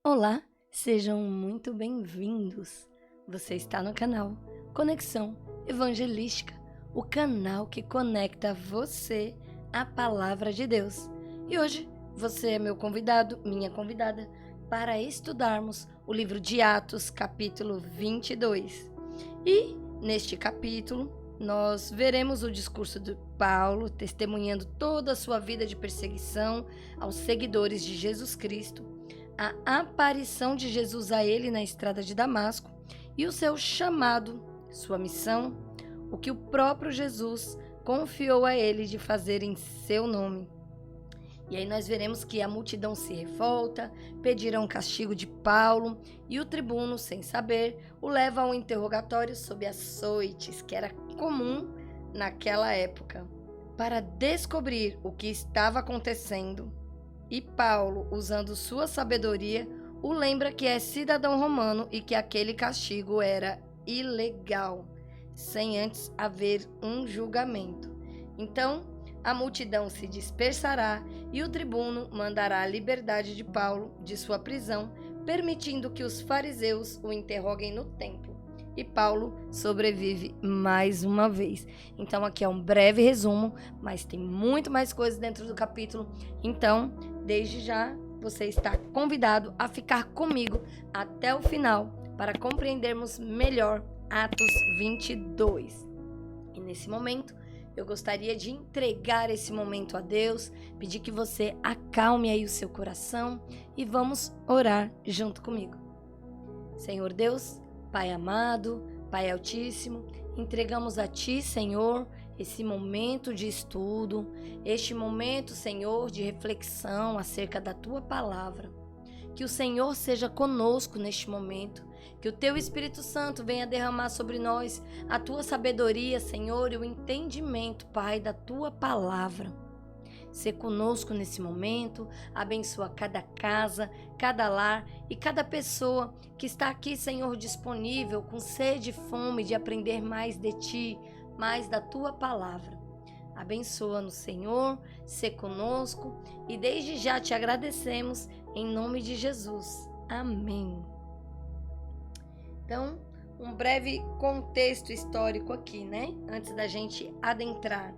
Olá, sejam muito bem-vindos. Você está no canal Conexão Evangelística, o canal que conecta você à Palavra de Deus. E hoje você é meu convidado, minha convidada, para estudarmos o livro de Atos, capítulo 22. E neste capítulo nós veremos o discurso de Paulo testemunhando toda a sua vida de perseguição aos seguidores de Jesus Cristo, a aparição de Jesus a ele na estrada de Damasco e o seu chamado, sua missão, o que o próprio Jesus confiou a ele de fazer em seu nome. E aí nós veremos que a multidão se revolta, pedirão castigo de Paulo e o tribuno, sem saber, o leva a um interrogatório sob açoites, que era comum naquela época, para descobrir o que estava acontecendo. E Paulo, usando sua sabedoria, o lembra que é cidadão romano e que aquele castigo era ilegal, sem antes haver um julgamento. Então, a multidão se dispersará e o tribuno mandará a liberdade de Paulo de sua prisão, permitindo que os fariseus o interroguem no templo. E Paulo sobrevive mais uma vez. Então aqui é um breve resumo, mas tem muito mais coisas dentro do capítulo. Então, desde já, você está convidado a ficar comigo até o final para compreendermos melhor Atos 22. E nesse momento, eu gostaria de entregar esse momento a Deus, pedir que você acalme aí o seu coração e vamos orar junto comigo. Senhor Deus, Pai amado, Pai Altíssimo, entregamos a Ti, Senhor, esse momento de estudo, este momento, Senhor, de reflexão acerca da Tua Palavra. Que o Senhor seja conosco neste momento, que o Teu Espírito Santo venha derramar sobre nós a Tua sabedoria, Senhor, e o entendimento, Pai, da Tua Palavra. Sê conosco nesse momento, abençoa cada casa, cada lar e cada pessoa que está aqui, Senhor, disponível, com sede e fome de aprender mais de Ti, mais da Tua Palavra. Abençoa-nos, Senhor, sê conosco e desde já te agradecemos em nome de Jesus. Amém. Então, um breve contexto histórico aqui, né? Antes da gente adentrar.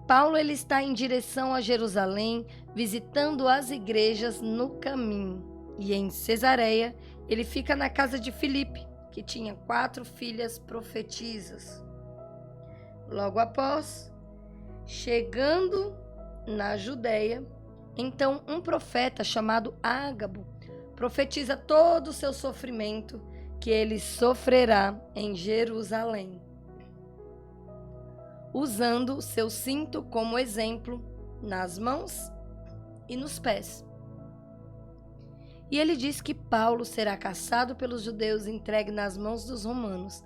Paulo ele está em direção a Jerusalém, visitando as igrejas no caminho. E em Cesareia, ele fica na casa de Filipe, que tinha 4 filhas profetisas. Logo após, chegando na Judéia, então um profeta chamado Ágabo profetiza todo o seu sofrimento que ele sofrerá em Jerusalém, usando seu cinto como exemplo nas mãos e nos pés. E ele diz que Paulo será caçado pelos judeus e entregue nas mãos dos romanos.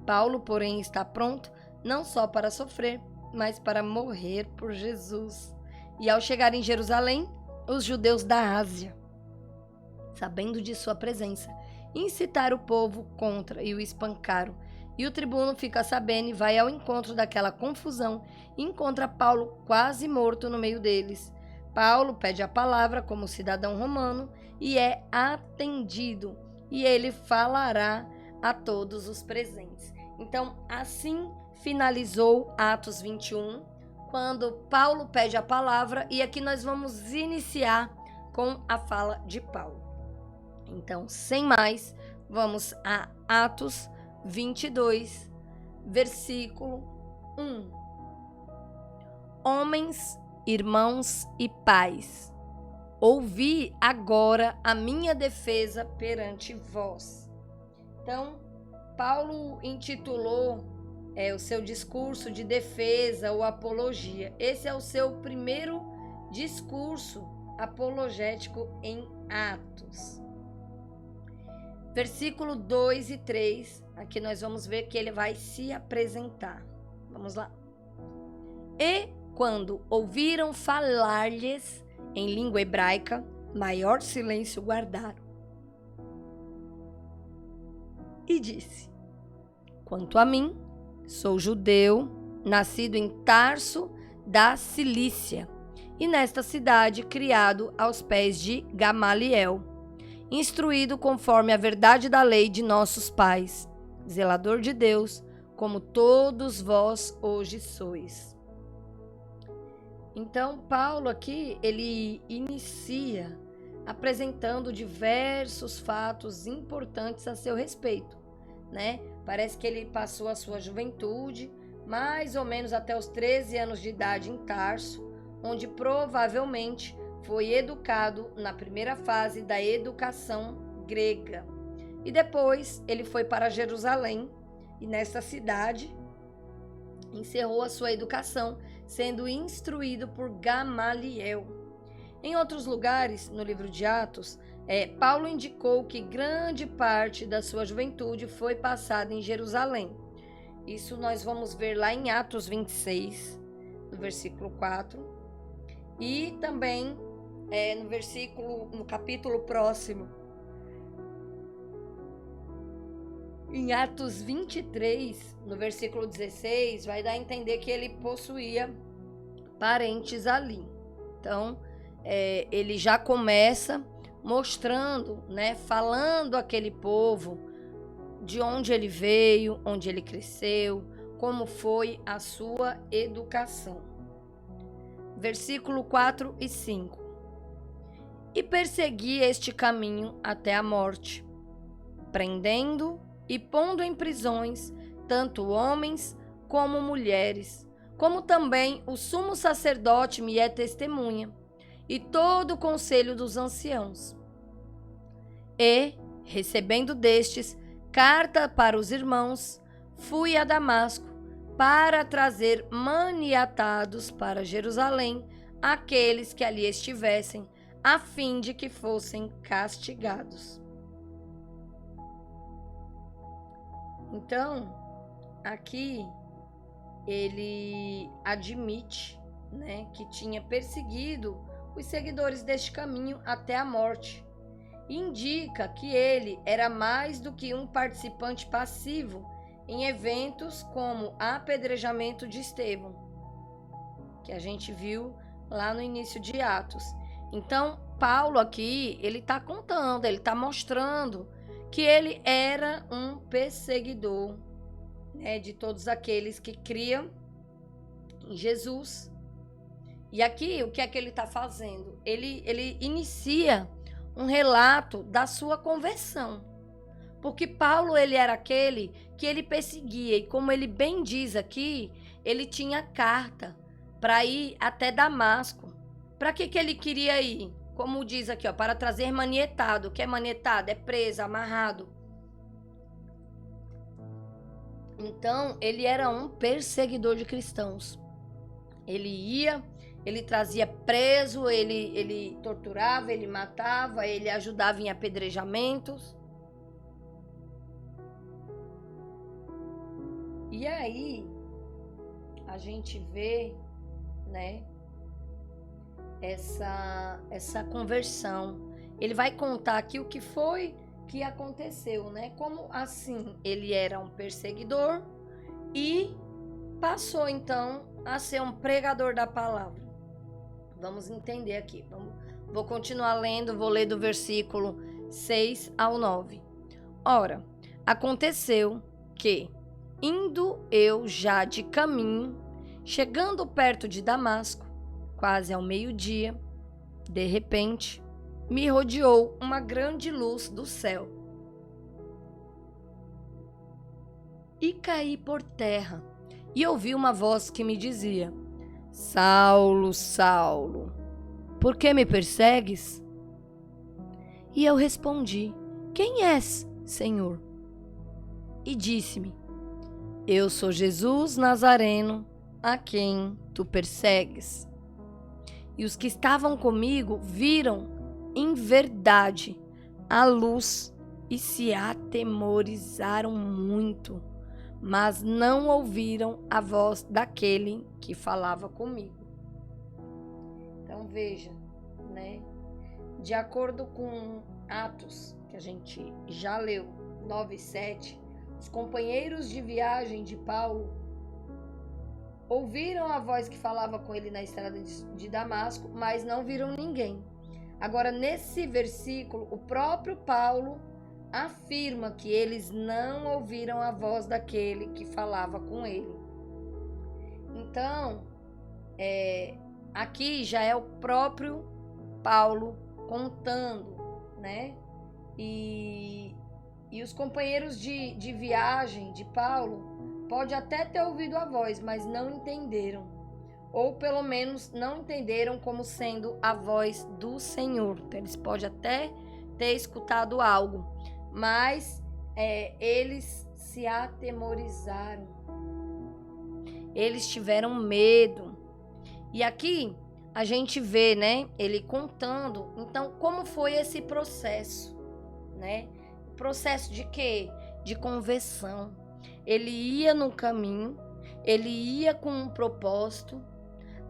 Paulo, porém, está pronto não só para sofrer, mas para morrer por Jesus. E ao chegar em Jerusalém, os judeus da Ásia, sabendo de sua presença, incitaram o povo contra e o espancaram. E o tribuno fica sabendo e vai ao encontro daquela confusão e encontra Paulo quase morto no meio deles. Paulo pede a palavra como cidadão romano e é atendido, e ele falará a todos os presentes. Então, assim finalizou Atos 21, quando Paulo pede a palavra, e aqui nós vamos iniciar com a fala de Paulo. Então, sem mais, vamos a Atos 22, versículo 1. Homens, irmãos e pais, ouvi agora a minha defesa perante vós. Então, Paulo intitulou o seu discurso de defesa ou apologia. Esse é o seu primeiro discurso apologético em Atos. Versículo 2 e 3, aqui nós vamos ver que ele vai se apresentar. Vamos lá. E quando ouviram falar-lhes em língua hebraica, maior silêncio guardaram. E disse: quanto a mim, sou judeu, nascido em Tarso da Cilícia, e nesta cidade criado aos pés de Gamaliel, instruído conforme a verdade da lei de nossos pais, zelador de Deus, como todos vós hoje sois. Então, Paulo aqui, ele inicia apresentando diversos fatos importantes a seu respeito, né? Parece que ele passou a sua juventude, mais ou menos até os 13 anos de idade em Tarso, onde provavelmente foi educado na primeira fase da educação grega. E depois ele foi para Jerusalém e nessa cidade encerrou a sua educação, sendo instruído por Gamaliel. Em outros lugares, no livro de Atos, Paulo indicou que grande parte da sua juventude foi passada em Jerusalém. Isso nós vamos ver lá em Atos 26, no versículo 4. E também no capítulo próximo, em Atos 23, no versículo 16, vai dar a entender que ele possuía parentes ali. Então, ele já começa mostrando, né, falando àquele povo de onde ele veio, onde ele cresceu, como foi a sua educação. Versículo 4 e 5. E persegui este caminho até a morte, prendendo e pondo em prisões tanto homens como mulheres, como também o sumo sacerdote me é testemunha, e todo o conselho dos anciãos. E, recebendo destes carta para os irmãos, fui a Damasco para trazer maniatados para Jerusalém aqueles que ali estivessem, a fim de que fossem castigados. Então, aqui ele admite, né, que tinha perseguido os seguidores deste caminho até a morte. Indica que ele era mais do que um participante passivo em eventos como apedrejamento de Estevão, que a gente viu lá no início de Atos. Então, Paulo aqui, ele está contando, ele está mostrando que ele era um perseguidor, né, de todos aqueles que criam em Jesus. E aqui, o que é que ele está fazendo? Ele inicia um relato da sua conversão. Porque Paulo, ele era aquele que ele perseguia. E como ele bem diz aqui, ele tinha carta para ir até Damasco. Para que ele queria ir? Como diz aqui, ó, para trazer manietado. O que é manietado? É preso, amarrado. Então, ele era um perseguidor de cristãos. Ele ia, ele trazia preso, ele torturava, ele matava, ele ajudava em apedrejamentos. E aí, a gente vê, né, essa conversão. Ele vai contar aqui o que foi que aconteceu, né? Como assim ele era um perseguidor e passou então a ser um pregador da palavra. Vamos entender aqui. Vou continuar lendo, vou ler do versículo 6 ao 9. Ora, aconteceu que, indo eu já de caminho, chegando perto de Damasco, quase ao meio-dia, de repente, me rodeou uma grande luz do céu. E caí por terra, e ouvi uma voz que me dizia: Saulo, Saulo, por que me persegues? E eu respondi: Quem és, Senhor? E disse-me: Eu sou Jesus Nazareno, a quem tu persegues. E os que estavam comigo viram, em verdade, a luz e se atemorizaram muito, mas não ouviram a voz daquele que falava comigo. Então veja, né? De acordo com Atos, que a gente já leu, 9:7, os companheiros de viagem de Paulo ouviram a voz que falava com ele na estrada de Damasco, mas não viram ninguém. Agora, nesse versículo, o próprio Paulo afirma que eles não ouviram a voz daquele que falava com ele. Então, aqui já é o próprio Paulo contando, né? E os companheiros de viagem de Paulo pode até ter ouvido a voz, mas não entenderam. Ou pelo menos não entenderam como sendo a voz do Senhor. Então, eles podem até ter escutado algo, mas eles se atemorizaram. Eles tiveram medo. E aqui a gente vê, né, ele contando. Então, como foi esse processo, né? Processo de quê? De conversão. Ele ia no caminho, ele ia com um propósito,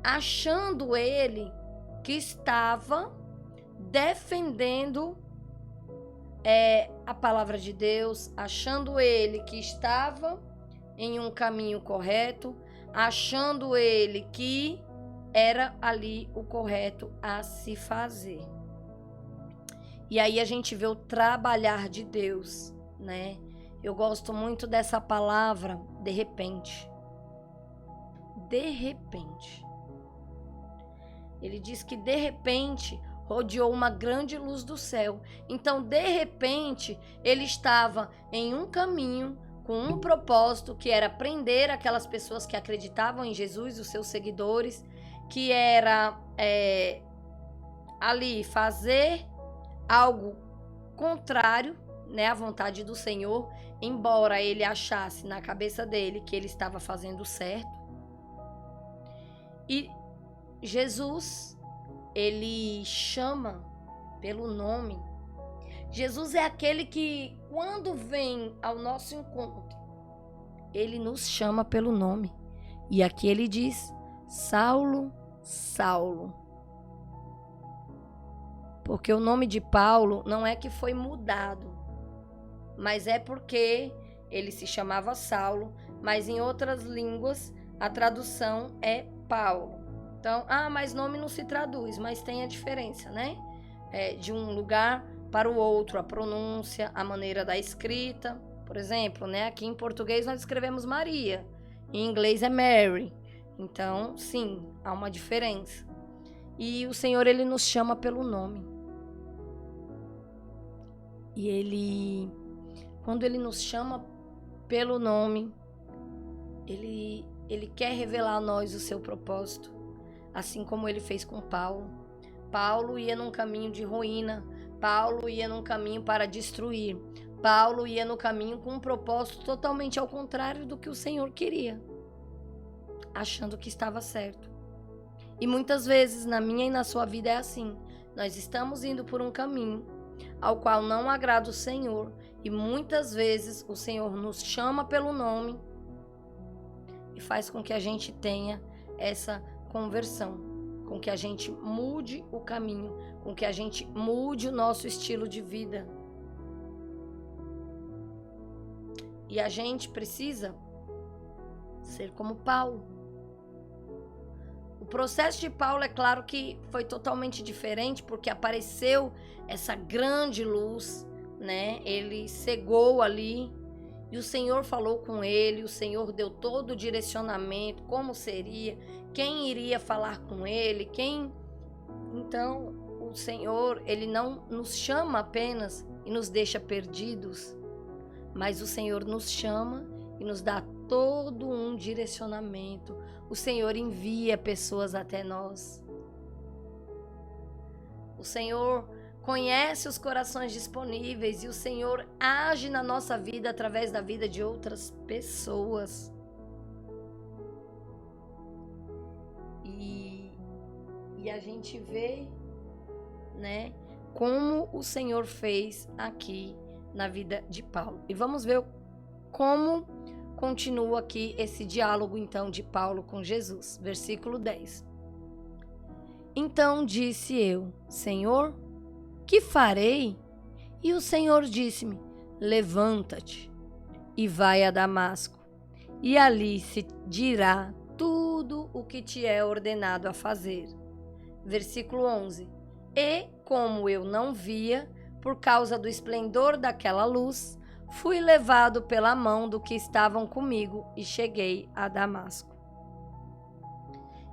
achando ele que estava defendendo a palavra de Deus, achando ele que estava em um caminho correto, achando ele que era ali o correto a se fazer. E aí a gente vê o trabalhar de Deus, né? Eu gosto muito dessa palavra, de repente. De repente. Ele diz que de repente rodeou uma grande luz do céu. Então, de repente, ele estava em um caminho com um propósito, que era prender aquelas pessoas que acreditavam em Jesus, os seus seguidores, que era ali fazer algo contrário, né, à vontade do Senhor, embora ele achasse na cabeça dele que ele estava fazendo certo. E Jesus, ele chama pelo nome. Jesus é aquele que, quando vem ao nosso encontro, ele nos chama pelo nome. E aqui ele diz: Saulo, Saulo. Porque o nome de Paulo não é que foi mudado, mas é porque ele se chamava Saulo, mas em outras línguas a tradução é Paulo. Então, mas nome não se traduz, mas tem a diferença, né? De um lugar para o outro, a pronúncia, a maneira da escrita. Por exemplo, né? Aqui em português nós escrevemos Maria, em inglês é Mary. Então, sim, há uma diferença. E o Senhor, ele nos chama pelo nome. E ele, quando ele nos chama pelo nome, ele quer revelar a nós o seu propósito, assim como ele fez com Paulo. Paulo ia num caminho de ruína, Paulo ia num caminho para destruir, Paulo ia no caminho com um propósito totalmente ao contrário do que o Senhor queria, achando que estava certo. E muitas vezes na minha e na sua vida é assim. Nós estamos indo por um caminho ao qual não agrada o Senhor, e muitas vezes o Senhor nos chama pelo nome e faz com que a gente tenha essa conversão, com que a gente mude o caminho, com que a gente mude o nosso estilo de vida. E a gente precisa ser como Paulo. O processo de Paulo, é claro que foi totalmente diferente, porque apareceu essa grande luz, né? Ele cegou ali e o Senhor falou com ele, o Senhor deu todo o direcionamento, como seria, quem iria falar com ele, Então, o Senhor, ele não nos chama apenas e nos deixa perdidos, mas o Senhor nos chama e nos dá todo um direcionamento. O Senhor envia pessoas até nós. O Senhor conhece os corações disponíveis e o Senhor age na nossa vida através da vida de outras pessoas. E a gente vê, né, como o Senhor fez aqui na vida de Paulo. E vamos ver como continua aqui esse diálogo, então, de Paulo com Jesus. Versículo 10. Então disse eu: Senhor, que farei? E o Senhor disse-me: levanta-te e vai a Damasco, e ali se dirá tudo o que te é ordenado a fazer. Versículo 11. E como eu não via, por causa do esplendor daquela luz, fui levado pela mão do que estavam comigo e cheguei a Damasco.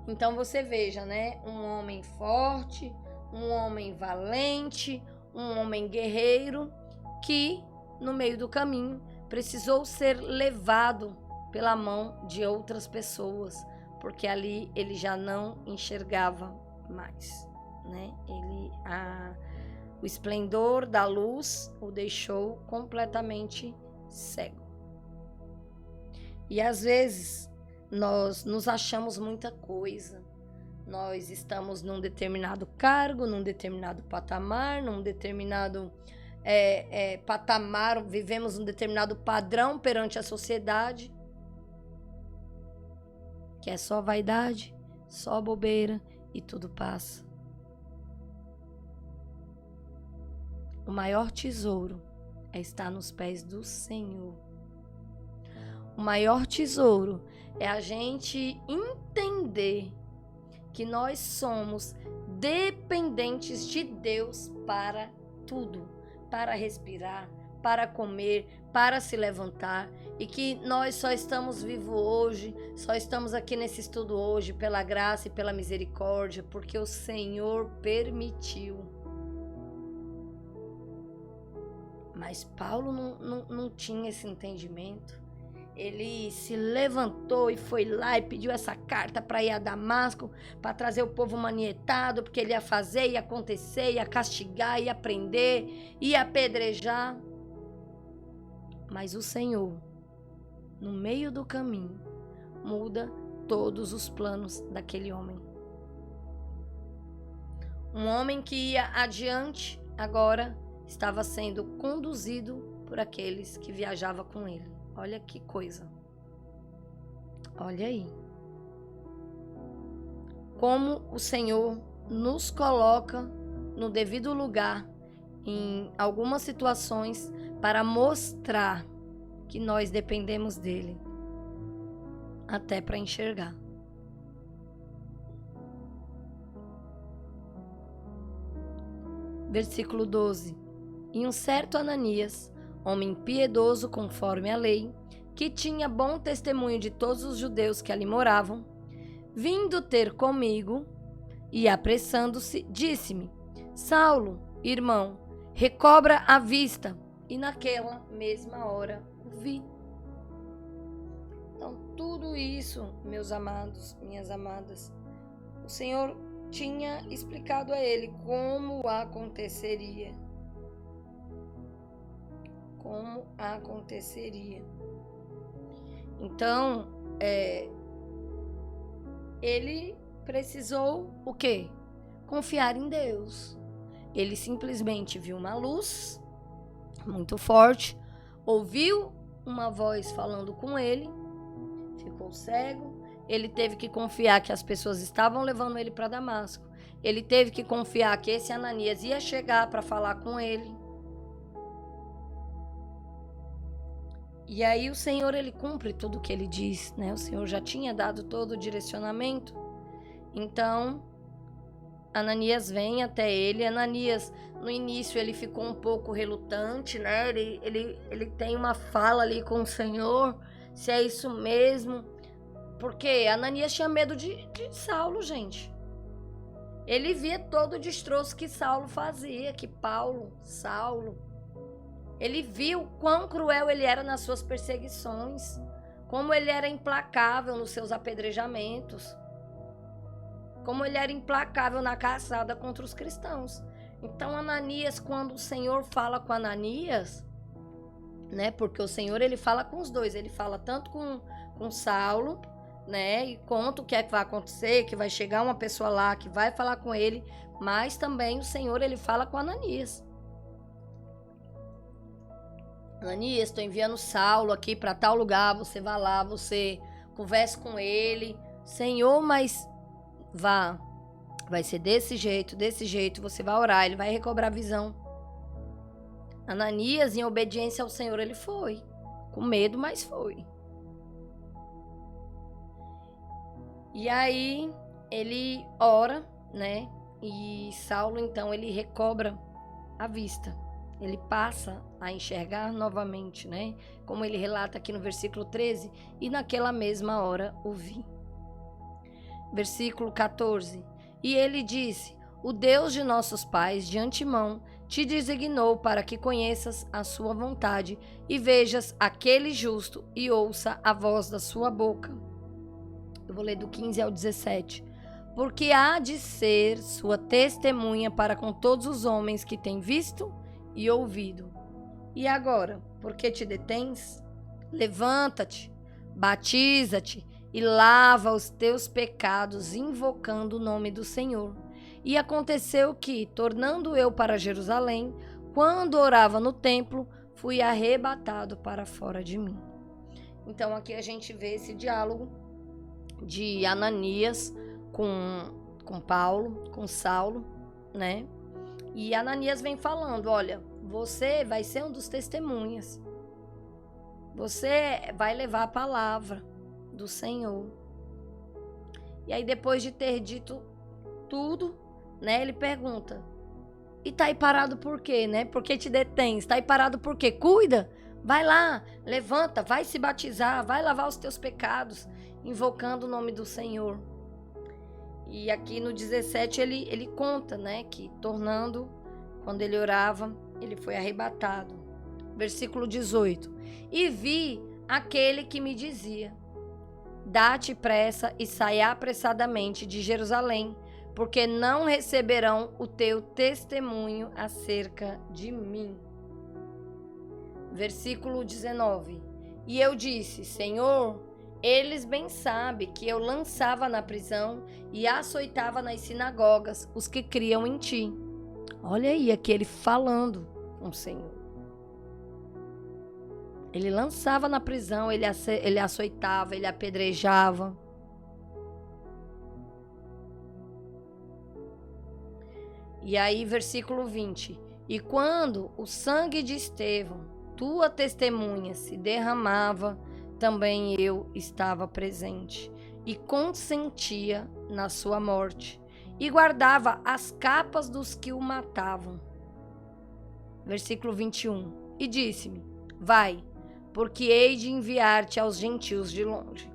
Então você veja, né? Um homem forte, um homem valente, um homem guerreiro que, no meio do caminho, precisou ser levado pela mão de outras pessoas, porque ali ele já não enxergava mais, né? O esplendor da luz o deixou completamente cego. E às vezes nós nos achamos muita coisa. Nós estamos num determinado cargo, num determinado patamar, num determinado patamar, vivemos um determinado padrão perante a sociedade, que é só vaidade, só bobeira e tudo passa. O maior tesouro é estar nos pés do Senhor. O maior tesouro é a gente entender que nós somos dependentes de Deus para tudo, para respirar, para comer, para se levantar, e que nós só estamos vivos hoje, só estamos aqui nesse estudo hoje pela graça e pela misericórdia, porque o Senhor permitiu. Mas Paulo não tinha esse entendimento. Ele se levantou e foi lá e pediu essa carta para ir a Damasco, para trazer o povo manietado, porque ele ia fazer, ia acontecer, ia castigar, ia prender, ia apedrejar. Mas o Senhor, no meio do caminho, muda todos os planos daquele homem. Um homem que ia adiante, agora estava sendo conduzido por aqueles que viajavam com ele. Olha que coisa. Olha aí. Como o Senhor nos coloca no devido lugar em algumas situações para mostrar que nós dependemos dele, até para enxergar. Versículo 12. E um certo Ananias, homem piedoso conforme a lei, que tinha bom testemunho de todos os judeus que ali moravam, vindo ter comigo e apressando-se, disse-me: Saulo, irmão, recobra a vista. E naquela mesma hora o vi. Então, tudo isso, meus amados, minhas amadas, o Senhor tinha explicado a ele como aconteceria. Como aconteceria. Então, ele precisou o quê? Confiar em Deus. Ele simplesmente viu uma luz muito forte, ouviu uma voz falando com ele, ficou cego. Ele teve que confiar que as pessoas estavam levando ele para Damasco. Ele teve que confiar que esse Ananias ia chegar para falar com ele. E aí o Senhor, ele cumpre tudo o que ele diz, né? O Senhor já tinha dado todo o direcionamento. Então, Ananias vem até ele. Ananias, no início, ele ficou um pouco relutante, né? Ele tem uma fala ali com o Senhor, se é isso mesmo. Porque Ananias tinha medo de Saulo, gente. Ele via todo o destroço que Saulo fazia, que Saulo. Ele viu quão cruel ele era nas suas perseguições, como ele era implacável nos seus apedrejamentos, como ele era implacável na caçada contra os cristãos. Então, Ananias, quando o Senhor fala com Ananias, né? Porque o Senhor, ele fala com os dois, ele fala tanto com Saulo, né? E conta o que é que vai acontecer, que vai chegar uma pessoa lá que vai falar com ele, mas também o Senhor, ele fala com Ananias. Ananias, estou enviando Saulo aqui para tal lugar, você vai lá, você converse com ele. Senhor, mas vai ser desse jeito, você vai orar, ele vai recobrar a visão. Ananias, em obediência ao Senhor, ele foi. Com medo, mas foi. E aí, ele ora, né? E Saulo, então, ele recobra a vista. Ele passa a enxergar novamente, né? Como ele relata aqui no versículo 13. E naquela mesma hora o vi. Versículo 14. E ele disse: o Deus de nossos pais, de antemão, te designou para que conheças a sua vontade e vejas aquele justo e ouça a voz da sua boca. Eu vou ler do 15 ao 17. Porque há de ser sua testemunha para com todos os homens que têm visto e ouvido. E agora, por que te detens? Levanta-te, batiza-te e lava os teus pecados, invocando o nome do Senhor. E aconteceu que, tornando eu para Jerusalém, quando orava no templo, fui arrebatado para fora de mim. Então aqui a gente vê esse diálogo de Ananias com Paulo, com Saulo, né? E Ananias vem falando, olha, você vai ser um dos testemunhas. Você vai levar a palavra do Senhor. E aí depois de ter dito tudo, né, ele pergunta, e tá aí parado por quê, né? Por que te detens? Tá aí parado por quê? Cuida, vai lá, levanta, vai se batizar, vai lavar os teus pecados, invocando o nome do Senhor. E aqui no 17 ele conta, né, que quando ele orava, ele foi arrebatado. Versículo 18. E vi aquele que me dizia, dá-te pressa e sai apressadamente de Jerusalém, porque não receberão o teu testemunho acerca de mim. Versículo 19. E eu disse, Senhor, eles bem sabem que eu lançava na prisão e açoitava nas sinagogas os que criam em ti. Olha aí, aqui ele falando com o Senhor. Ele lançava na prisão, ele açoitava, ele apedrejava. E aí, versículo 20. E quando o sangue de Estevão, tua testemunha, se derramava, também eu estava presente e consentia na sua morte e guardava as capas dos que o matavam. Versículo 21. E disse-me, vai, porque hei de enviar-te aos gentios de longe.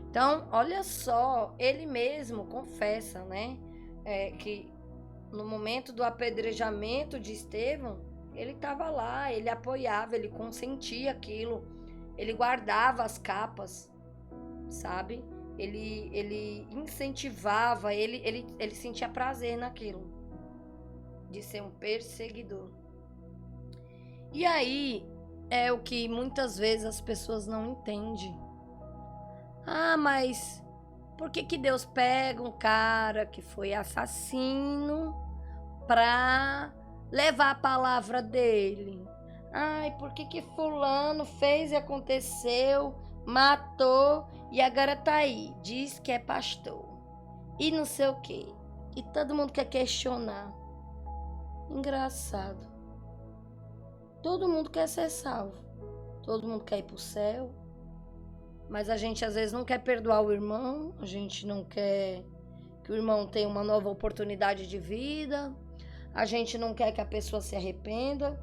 Então, olha só, ele mesmo confessa, né, que no momento do apedrejamento de Estevão, ele estava lá, ele apoiava, ele consentia aquilo, ele guardava as capas, sabe? Ele incentivava, ele sentia prazer naquilo, de ser um perseguidor. E aí, é o que muitas vezes as pessoas não entendem. Ah, mas por que Deus pega um cara que foi assassino para levar a palavra dele? Ai, por que fulano fez e aconteceu, matou e agora tá aí, diz que é pastor e não sei o quê. E todo mundo quer questionar. Engraçado. Todo mundo quer ser salvo. Todo mundo quer ir pro céu. Mas a gente às vezes não quer perdoar o irmão, a gente não quer que o irmão tenha uma nova oportunidade de vida, a gente não quer que a pessoa se arrependa.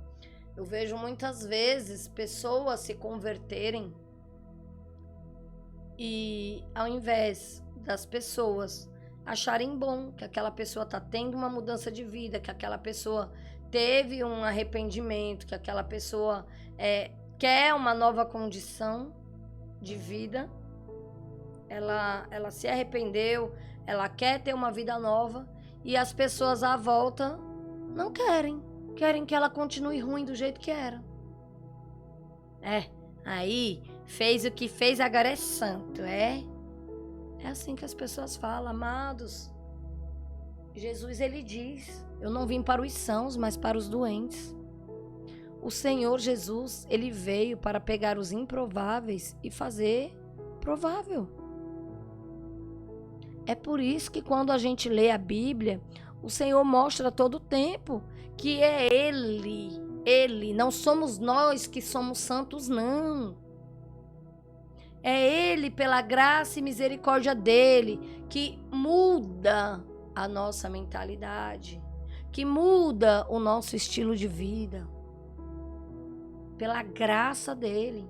Eu vejo muitas vezes pessoas se converterem e ao invés das pessoas acharem bom que aquela pessoa está tendo uma mudança de vida, que aquela pessoa teve um arrependimento, que aquela pessoa quer uma nova condição de vida, ela se arrependeu, ela quer ter uma vida nova e as pessoas à volta não querem que ela continue ruim do jeito que era. Aí fez o que fez, agora é santo, é assim que as pessoas falam, amados. Jesus, ele diz, eu não vim para os sãos, mas para os doentes. O Senhor Jesus, ele veio para pegar os improváveis e fazer provável. É por isso que quando a gente lê a Bíblia, o Senhor mostra todo o tempo que é Ele, não somos nós que somos santos, não. É Ele, pela graça e misericórdia dele, que muda a nossa mentalidade, que muda o nosso estilo de vida, pela graça dele.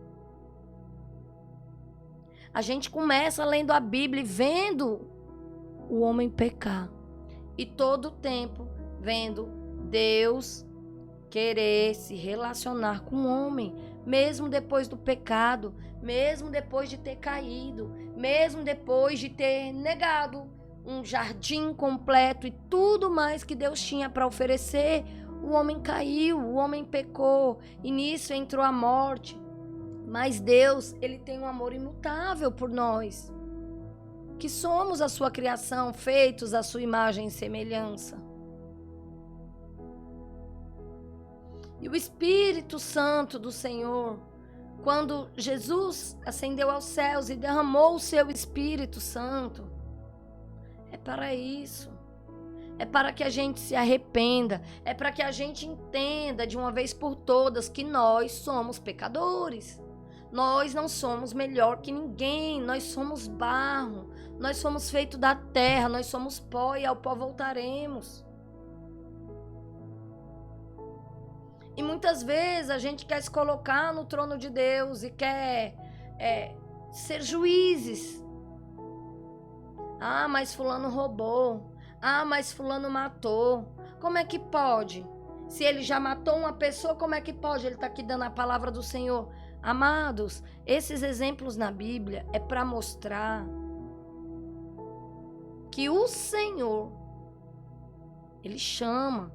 A gente começa lendo a Bíblia e vendo o homem pecar. E todo o tempo vendo Deus querer se relacionar com o homem, mesmo depois do pecado, mesmo depois de ter caído, mesmo depois de ter negado um jardim completo e tudo mais que Deus tinha para oferecer. O homem caiu, o homem pecou e nisso entrou a morte. Mas Deus, ele tem um amor imutável por nós, que somos a sua criação, feitos à sua imagem e semelhança. E o Espírito Santo do Senhor, quando Jesus ascendeu aos céus e derramou o seu Espírito Santo, é para isso. É para que a gente se arrependa, é para que a gente entenda de uma vez por todas que nós somos pecadores. Nós não somos melhor que ninguém, nós somos barro, nós somos feitos da terra, nós somos pó e ao pó voltaremos. E muitas vezes a gente quer se colocar no trono de Deus e quer ser juízes. Ah, mas fulano roubou. Ah, mas fulano matou. Como é que pode? Se ele já matou uma pessoa, como é que pode? Ele está aqui dando a palavra do Senhor. Amados, esses exemplos na Bíblia é para mostrar que o Senhor, ele chama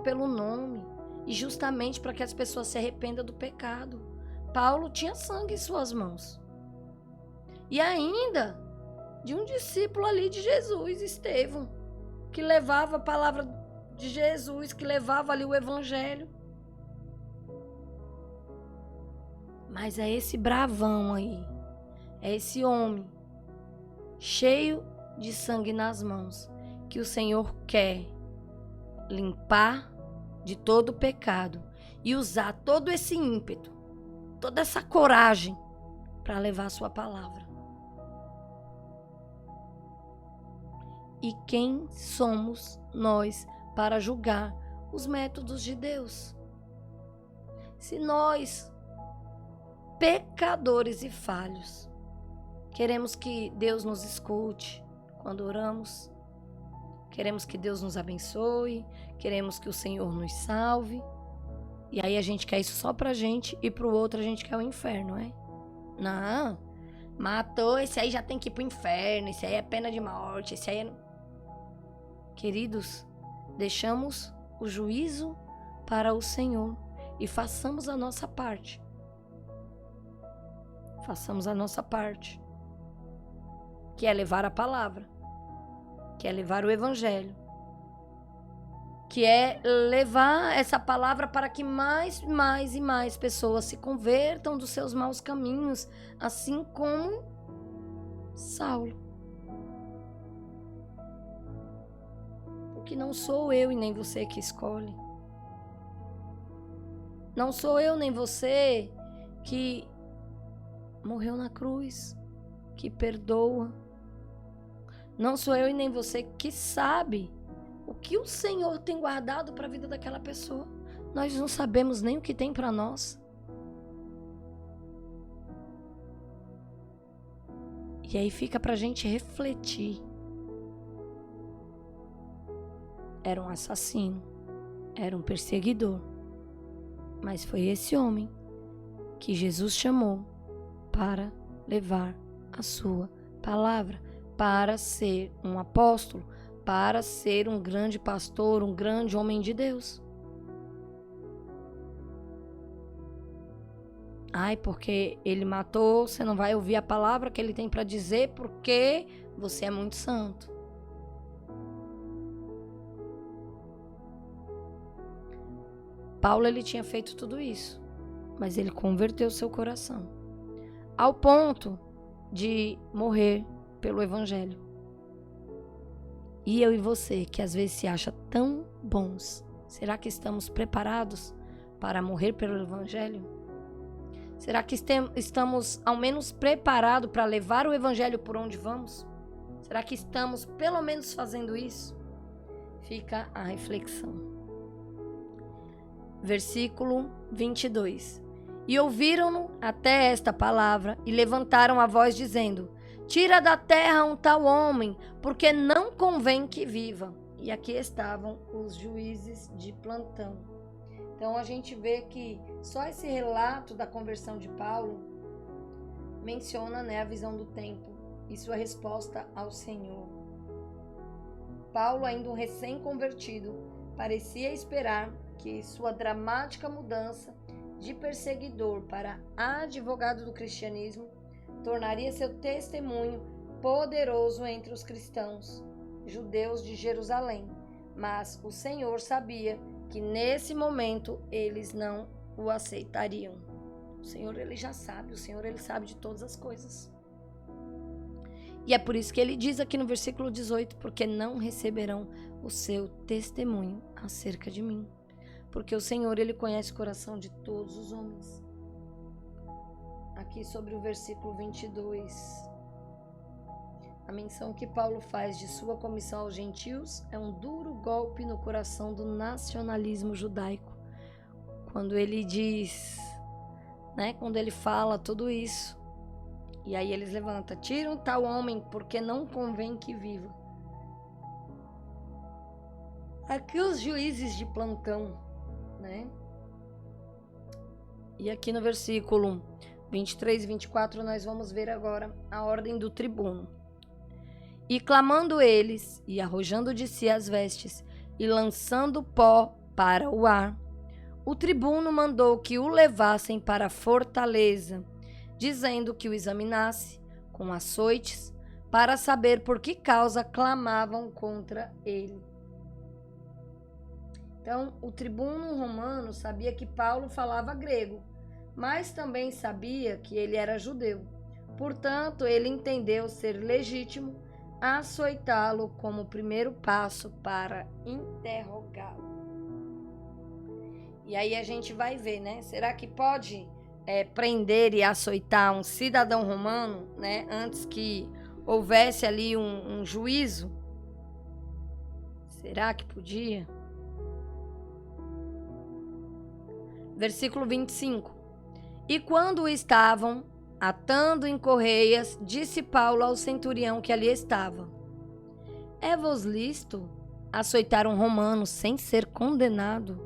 pelo nome, e justamente para que as pessoas se arrependam do pecado. Paulo tinha sangue em suas mãos. E ainda de um discípulo ali de Jesus, Estevão, que levava a palavra de Jesus, que levava ali o evangelho. Mas é esse bravão aí, é esse homem cheio de sangue nas mãos, que o Senhor quer limpar de todo o pecado e usar todo esse ímpeto, toda essa coragem para levar a sua palavra. E quem somos nós para julgar os métodos de Deus? Se nós, pecadores e falhos, queremos que Deus nos escute quando oramos, queremos que Deus nos abençoe, queremos que o Senhor nos salve, e aí a gente quer isso só pra gente e pro outro a gente quer o inferno, é? Não, matou, esse aí já tem que ir pro inferno, esse aí é pena de morte, esse aí é... Queridos, deixamos o juízo para o Senhor e façamos a nossa parte. Façamos a nossa parte, que é levar a palavra, que é levar o evangelho, que é levar essa palavra para que mais e mais pessoas se convertam dos seus maus caminhos, assim como Saulo. Porque não sou eu e nem você que escolhe. Não sou eu nem você que morreu na cruz, que perdoa. Não sou eu e nem você que sabe o que o Senhor tem guardado para a vida daquela pessoa. Nós não sabemos nem o que tem para nós. E aí fica para a gente refletir. Era um assassino, era um perseguidor, mas foi esse homem que Jesus chamou para levar a sua palavra, para ser um apóstolo, para ser um grande pastor, um grande homem de Deus. Ai, porque ele matou, você não vai ouvir a palavra que ele tem para dizer porque você é muito santo. Paulo, ele tinha feito tudo isso, mas ele converteu seu coração ao ponto de morrer pelo evangelho. E eu e você, que às vezes se acha tão bons, será que estamos preparados para morrer pelo evangelho? Será que estamos ao menos preparados para levar o evangelho por onde vamos? Será que estamos pelo menos fazendo isso? Fica a reflexão. Versículo 22. E ouviram-no até esta palavra e levantaram a voz dizendo: tira da terra um tal homem, porque não convém que viva. E aqui estavam os juízes de plantão. Então a gente vê que só esse relato da conversão de Paulo menciona, a visão do tempo e sua resposta ao Senhor. Paulo, ainda um recém-convertido, parecia esperar que sua dramática mudança de perseguidor para advogado do cristianismo tornaria seu testemunho poderoso entre os cristãos judeus de Jerusalém. Mas o Senhor sabia que nesse momento eles não o aceitariam. O Senhor, ele já sabe, o Senhor, ele sabe de todas as coisas. E é por isso que ele diz aqui no versículo 18, porque não receberão o seu testemunho acerca de mim. Porque o Senhor, ele conhece o coração de todos os homens. Aqui sobre o versículo 22, a menção que Paulo faz de sua comissão aos gentios é um duro golpe no coração do nacionalismo judaico. Quando ele diz, quando ele fala tudo isso, e aí eles levantam: tira um tal homem, porque não convém que viva. Aqui os juízes de plantão, E aqui no versículo 23 e 24 nós vamos ver agora a ordem do tribuno. E clamando eles, e arrojando de si as vestes, e lançando pó para o ar, o tribuno mandou que o levassem para a fortaleza, dizendo que o examinasse com açoites, para saber por que causa clamavam contra ele. Então, o tribuno romano sabia que Paulo falava grego, mas também sabia que ele era judeu. Portanto, ele entendeu ser legítimo açoitá-lo como primeiro passo para interrogá-lo. E aí a gente vai ver, Será que pode prender e açoitar um cidadão romano, antes que houvesse ali um juízo? Será que podia? Versículo 25. E quando o estavam atando em correias, disse Paulo ao centurião que ali estava: é-vos lícito açoitar um romano sem ser condenado?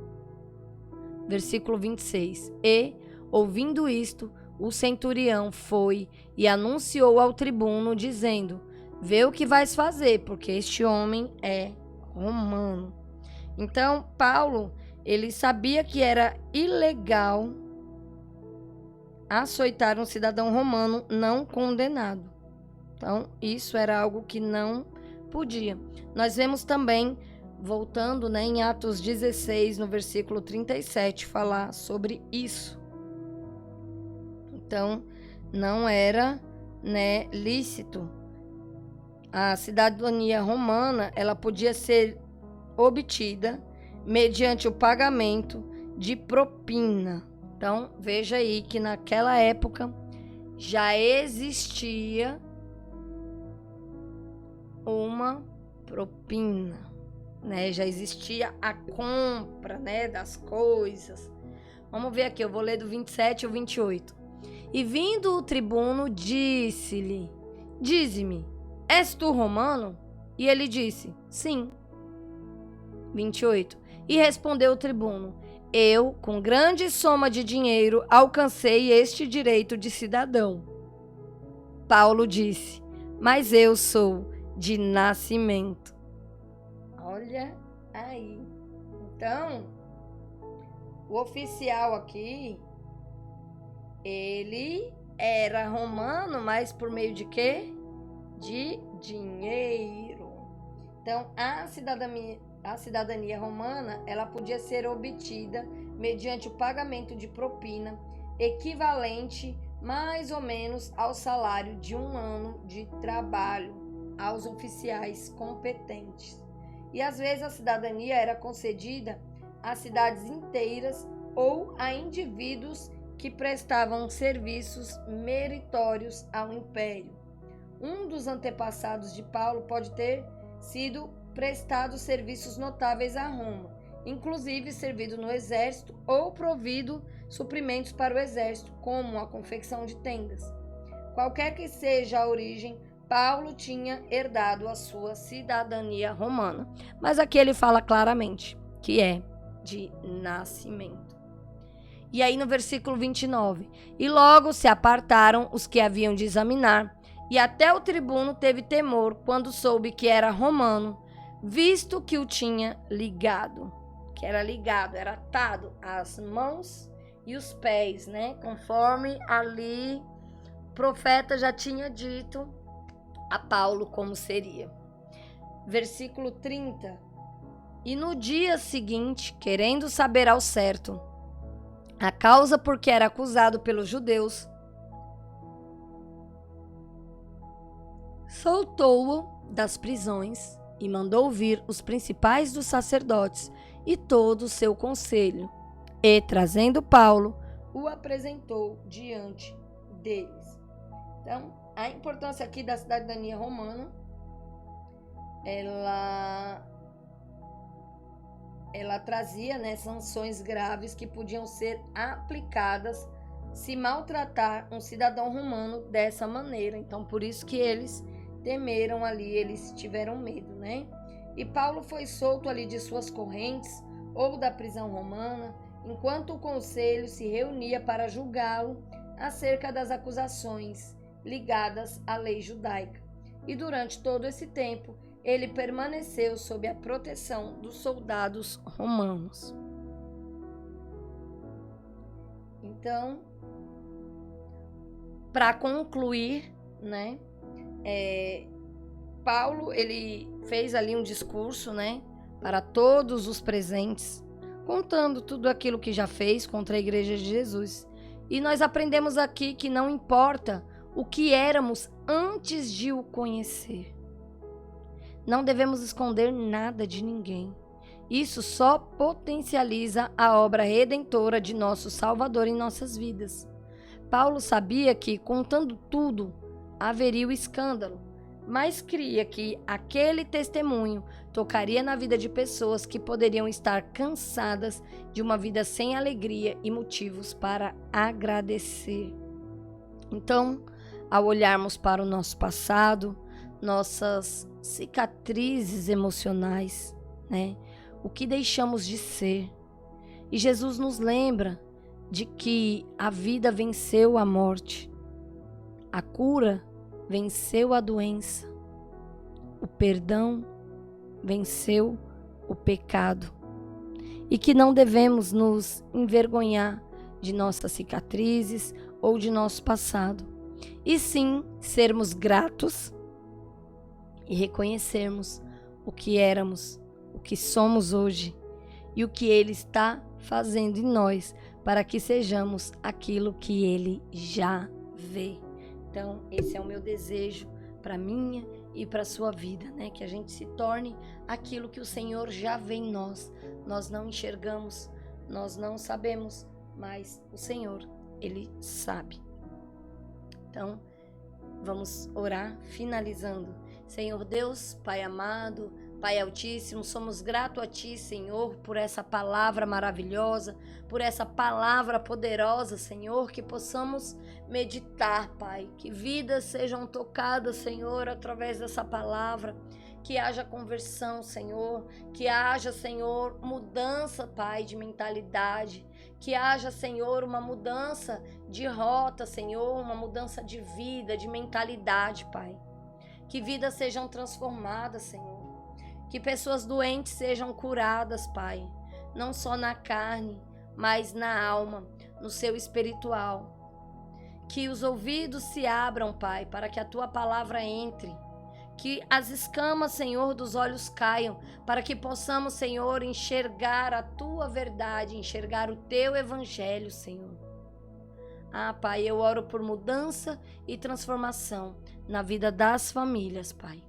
Versículo 26. E, ouvindo isto, o centurião foi e anunciou ao tribuno, dizendo: vê o que vais fazer, porque este homem é romano. Então, Paulo, ele sabia que era ilegal açoitar um cidadão romano não condenado. Então, isso era algo que não podia. Nós vemos também, voltando em Atos 16, no versículo 37, falar sobre isso. Então, não era lícito. A cidadania romana, ela podia ser obtida mediante o pagamento de propina. Então, veja aí que naquela época já existia uma propina, já existia a compra, das coisas. Vamos ver aqui, eu vou ler do 27 ao 28. E vindo o tribuno, disse-lhe: dize-me, és tu romano? E ele disse: sim. 28. E respondeu o tribuno: eu, com grande soma de dinheiro, alcancei este direito de cidadão. Paulo disse: mas eu sou de nascimento. Olha aí. Então, o oficial aqui, ele era romano, mas por meio de quê? De dinheiro. Então, a cidadania romana, ela podia ser obtida mediante o pagamento de propina equivalente mais ou menos ao salário de um ano de trabalho aos oficiais competentes. E às vezes a cidadania era concedida a cidades inteiras ou a indivíduos que prestavam serviços meritórios ao império. um dos antepassados de Paulo pode ter sido prestado serviços notáveis a Roma, inclusive servido no exército ou provido suprimentos para o exército, como a confecção de tendas. Qualquer que seja a origem, Paulo tinha herdado a sua cidadania romana. Mas aqui ele fala claramente que é de nascimento. E aí no versículo 29, e logo se apartaram os que haviam de examinar, e até o tribuno teve temor quando soube que era romano, visto que o tinha ligado, era atado às mãos e os pés, né? Conforme ali o profeta já tinha dito a Paulo como seria. Versículo 30. E no dia seguinte, querendo saber ao certo a causa por que era acusado pelos judeus, soltou-o das prisões e mandou vir os principais dos sacerdotes e todo o seu conselho, e, trazendo Paulo, o apresentou diante deles. Então, a importância aqui da cidadania romana, ela trazia, né, sanções graves que podiam ser aplicadas se maltratar um cidadão romano dessa maneira. Então, por isso que eles temeram ali, eles tiveram medo, né? E Paulo foi solto ali de suas correntes ou da prisão romana, enquanto o conselho se reunia para julgá-lo acerca das acusações ligadas à lei judaica. E durante todo esse tempo, ele permaneceu sob a proteção dos soldados romanos. Então, para concluir, né, Paulo, ele fez ali um discurso, né, para todos os presentes, contando tudo aquilo que já fez contra a igreja de Jesus. E nós aprendemos aqui que não importa o que éramos antes de o conhecer. Não devemos esconder nada de ninguém. Isso só potencializa a obra redentora de nosso Salvador em nossas vidas. Paulo sabia que, contando tudo, haveria o escândalo, mas cria que aquele testemunho tocaria na vida de pessoas que poderiam estar cansadas de uma vida sem alegria e motivos para agradecer. Então, ao olharmos para o nosso passado, nossas cicatrizes emocionais, né? O que deixamos de ser. E Jesus nos lembra de que a vida venceu a morte, a cura venceu a doença, o perdão venceu o pecado, e que não devemos nos envergonhar de nossas cicatrizes ou de nosso passado, e sim sermos gratos e reconhecermos o que éramos, o que somos hoje e o que Ele está fazendo em nós para que sejamos aquilo que Ele já vê. Então, esse é o meu desejo para a minha e para a sua vida, né? Que a gente se torne aquilo que o Senhor já vê em nós. Nós não enxergamos, nós não sabemos, mas o Senhor, Ele sabe. Então, vamos orar, finalizando. Senhor Deus, Pai amado, Pai Altíssimo, somos gratos a Ti, Senhor, por essa palavra maravilhosa, por essa palavra poderosa, Senhor, que possamos meditar, Pai, que vidas sejam tocadas, Senhor, através dessa palavra, que haja conversão, Senhor, que haja, Senhor, mudança, Pai, de mentalidade, que haja, Senhor, uma mudança de rota, Senhor, uma mudança de vida, de mentalidade, Pai. Que vidas sejam transformadas, Senhor. Que pessoas doentes sejam curadas, Pai. Não só na carne, mas na alma, no seu espiritual. Que os ouvidos se abram, Pai, para que a Tua palavra entre. Que as escamas, Senhor, dos olhos caiam, para que possamos, Senhor, enxergar a Tua verdade, enxergar o Teu evangelho, Senhor. Ah, Pai, eu oro por mudança e transformação na vida das famílias, Pai.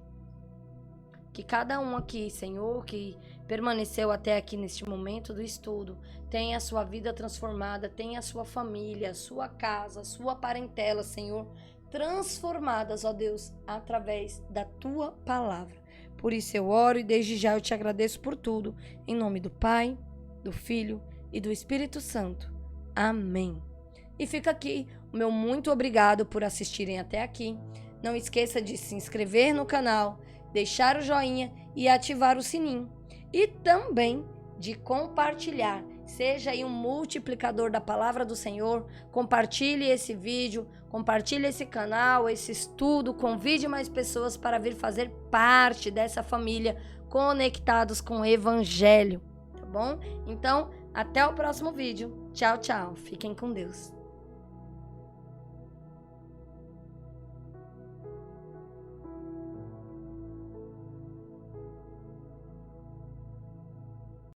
Que cada um aqui, Senhor, que permaneceu até aqui neste momento do estudo, tenha a sua vida transformada, tenha a sua família, a sua casa, a sua parentela, Senhor, transformadas, ó Deus, através da tua palavra. Por isso eu oro e desde já eu te agradeço por tudo. Em nome do Pai, do Filho e do Espírito Santo. Amém. E fica aqui o meu muito obrigado por assistirem até aqui. Não esqueça de se inscrever no canal, deixar o joinha e ativar o sininho. E também de compartilhar. Seja aí um multiplicador da palavra do Senhor. Compartilhe esse vídeo, compartilhe esse canal, esse estudo. Convide mais pessoas para vir fazer parte dessa família, conectados com o Evangelho. Tá bom? Então, até o próximo vídeo. Tchau, tchau. Fiquem com Deus.